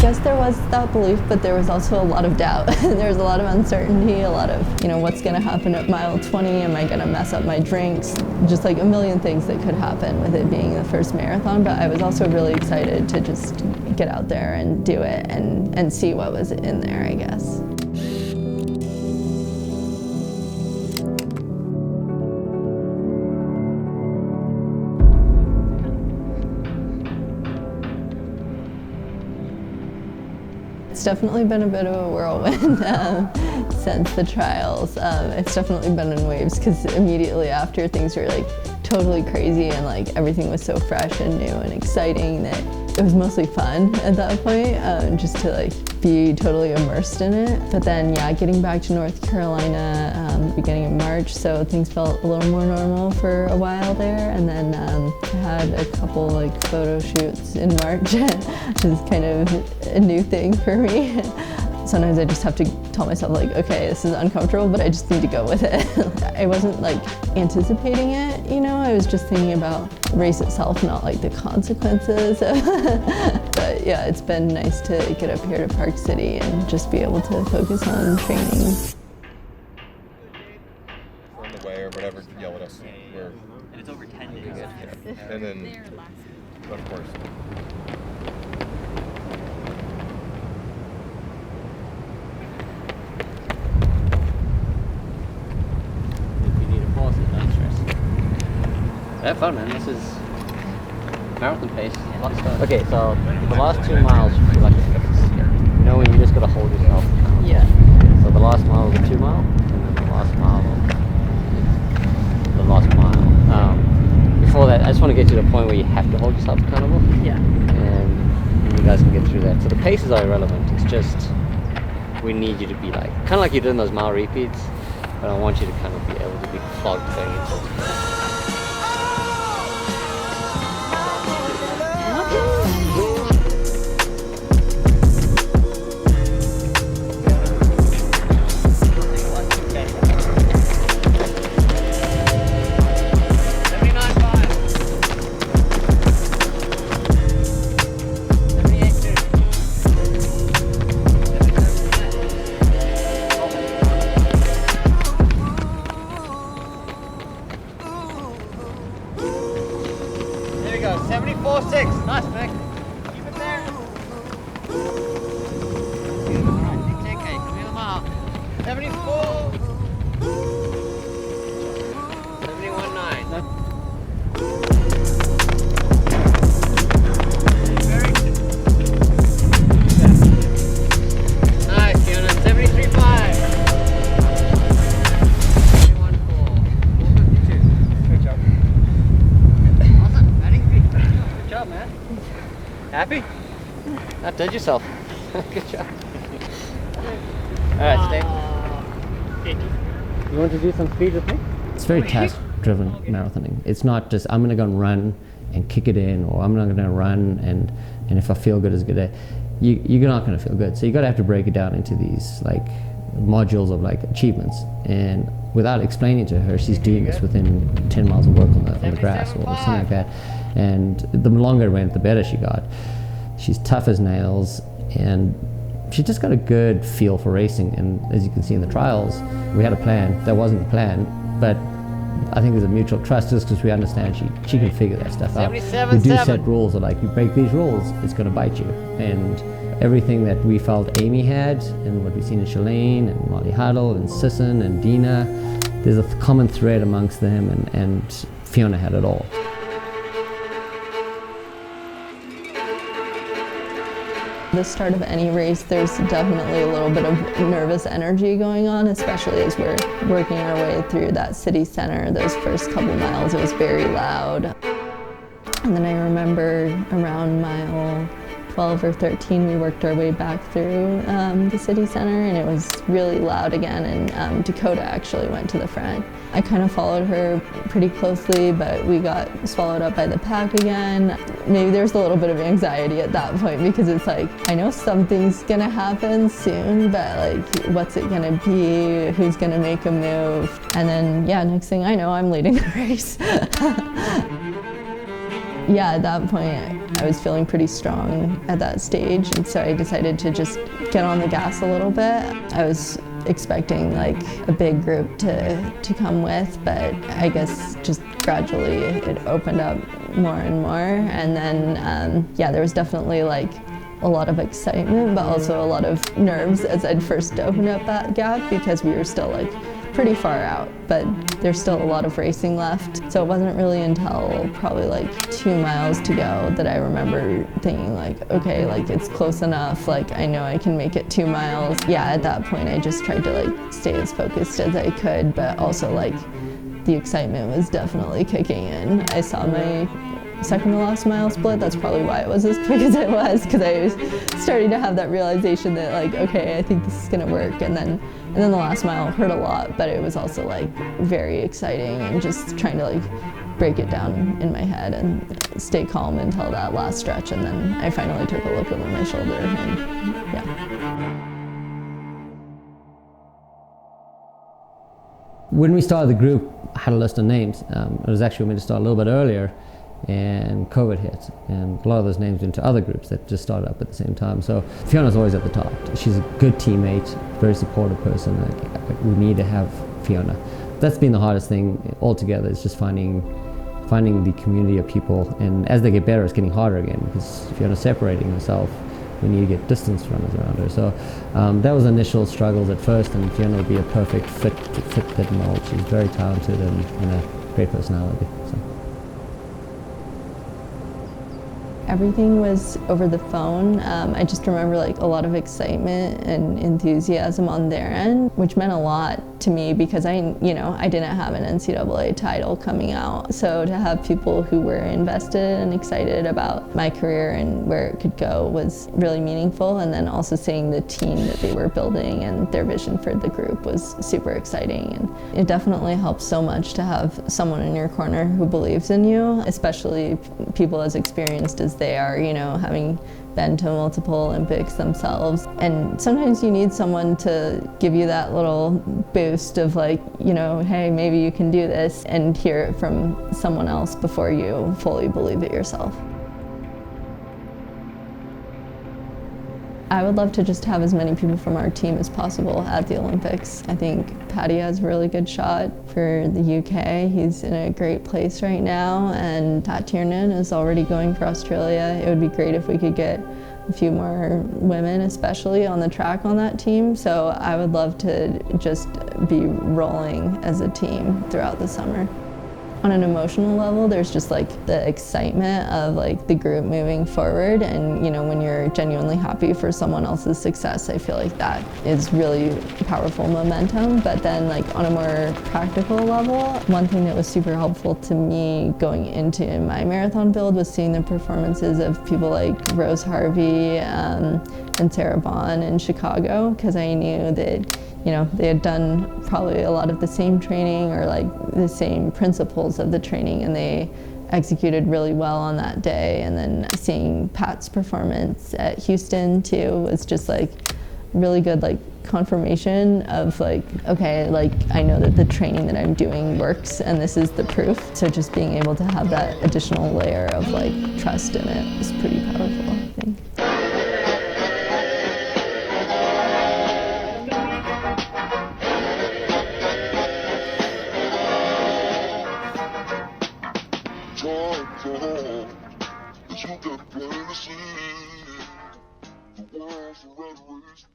guess there was that belief, but there was also a lot of doubt. There was a lot of uncertainty, a lot of, what's gonna happen at mile 20? Am I gonna mess up my drinks? Just like a million things that could happen with it being the first marathon, but I was also really excited to just get out there and do it and see what was in there, I guess. It's definitely been a bit of a whirlwind since the trials. It's definitely been in waves because immediately after things were like totally crazy and like everything was so fresh and new and exciting that it was mostly fun at that point, just to like be totally immersed in it. But then yeah, getting back to North Carolina beginning of March, so things felt a little more normal for a while there. And then I had a couple like photo shoots in March, which is kind of a new thing for me. Sometimes I just have to tell myself like, okay, this is uncomfortable, but I just need to go with it. I wasn't like anticipating it, I was just thinking about the race itself, not like the consequences. But yeah, it's been nice to get up here to Park City and just be able to focus on training. On the way or whatever, yell at us. And it's over 10 days. Yeah. And then, of course. Have fun, man. This is marathon pace. Okay, so the last 2 miles, like, when you just gotta hold yourself. Yeah. So the last mile was a 2 mile, and then the last mile was the last mile. Before that, I just want to get to the point where you have to hold yourself accountable. Yeah. And you guys can get through that. So the paces are irrelevant. It's just we need you to be like, kind of like you're doing those mile repeats, but I want you to kind of be able to be flogged going into it. Go, 74.6. Nice, Mick. Keep it there. Alright, big take, come in a mile. 74. 71.9. Very good. Nice, Fiona. 73.5. 71.4. 452. Good job. Good job, man. Happy? Outdid yourself. Good job. Alright, stay. You want to do some speed with me? It's very task-driven marathoning. It's not just, I'm going to go and run and kick it in, or I'm not going to run and if I feel good, it's a good day. You're not going to feel good. So you got to have to break it down into these like modules of like achievements. And without explaining to her, she's doing this within 10 miles of work on the grass or something like that. And the longer it went, the better she got. She's tough as nails, and she just got a good feel for racing. And as you can see in the trials, we had a plan. That wasn't the plan, but I think there's a mutual trust just because we understand she can figure that stuff out. We do set rules that like, you break these rules, it's going to bite you. And everything that we felt Amy had, and what we've seen in Shalane and Molly Huddle and Sisson and Dina, there's a common thread amongst them, and Fiona had it all. The start of any race, there's definitely a little bit of nervous energy going on, especially as we're working our way through that city center. Those first couple miles, it was very loud. And then I remember around mile 12 or 13, we worked our way back through the city center, and it was really loud again, and Dakota actually went to the front. I kind of followed her pretty closely, but we got swallowed up by the pack again. Maybe there's a little bit of anxiety at that point, because it's like, I know something's gonna happen soon, but like, what's it gonna be? Who's gonna make a move? And then, yeah, next thing I know, I'm leading the race. Yeah, at that point, I was feeling pretty strong at that stage, and so I decided to just get on the gas a little bit. I was expecting like a big group to come with, but I guess just gradually it opened up more and more, and then yeah, there was definitely like a lot of excitement, but also a lot of nerves as I'd first opened up that gap, because we were still like pretty far out, but there's still a lot of racing left. So it wasn't really until probably like 2 miles to go that I remember thinking like, okay, like it's close enough, like I know I can make it 2 miles. Yeah, at that point I just tried to like stay as focused as I could, but also like the excitement was definitely kicking in. I saw my second to last mile split. That's probably why it was as quick as it was, because I was starting to have that realization that like, okay, I think this is gonna work. And then the last mile hurt a lot, but it was also like very exciting, and just trying to like break it down in my head and stay calm until that last stretch. And then I finally took a look over my shoulder, and yeah. When we started the group, I had a list of names. It was actually meant to start a little bit earlier, and COVID hit, and a lot of those names went to other groups that just started up at the same time. So Fiona's always at the top. She's a good teammate, very supportive person. Like, we need to have Fiona. That's been the hardest thing altogether, is just finding the community of people. And as they get better, it's getting harder again, because Fiona's separating herself. We need to get distance runners around her. So that was initial struggles at first, and Fiona would be a perfect fit that mold. She's very talented and a great personality. So. Everything was over the phone. I just remember like a lot of excitement and enthusiasm on their end, which meant a lot to me, because I didn't have an NCAA title coming out. So to have people who were invested and excited about my career and where it could go was really meaningful. And then also seeing the team that they were building and their vision for the group was super exciting. And it definitely helps so much to have someone in your corner who believes in you, especially people as experienced as they are, having been to multiple Olympics themselves. And sometimes you need someone to give you that little boost of like, hey, maybe you can do this, and hear it from someone else before you fully believe it yourself. I would love to just have as many people from our team as possible at the Olympics. I think Paddy has a really good shot for the UK. He's in a great place right now, and Pat Tiernan is already going for Australia. It would be great if we could get a few more women, especially on the track on that team. So I would love to just be rolling as a team throughout the summer. On an emotional level, there's just like the excitement of like the group moving forward, and when you're genuinely happy for someone else's success, I feel like that is really powerful momentum. But then like on a more practical level, one thing that was super helpful to me going into my marathon build was seeing the performances of people like Rose Harvey and Sarah Bond in Chicago, because I knew that they had done probably a lot of the same training, or like the same principles of the training, and they executed really well on that day. And then seeing Pat's performance at Houston too was just like really good like confirmation of like, okay, like I know that the training that I'm doing works, and this is the proof. So just being able to have that additional layer of like trust in it is pretty powerful, I think. You got plain to see the world's a red race.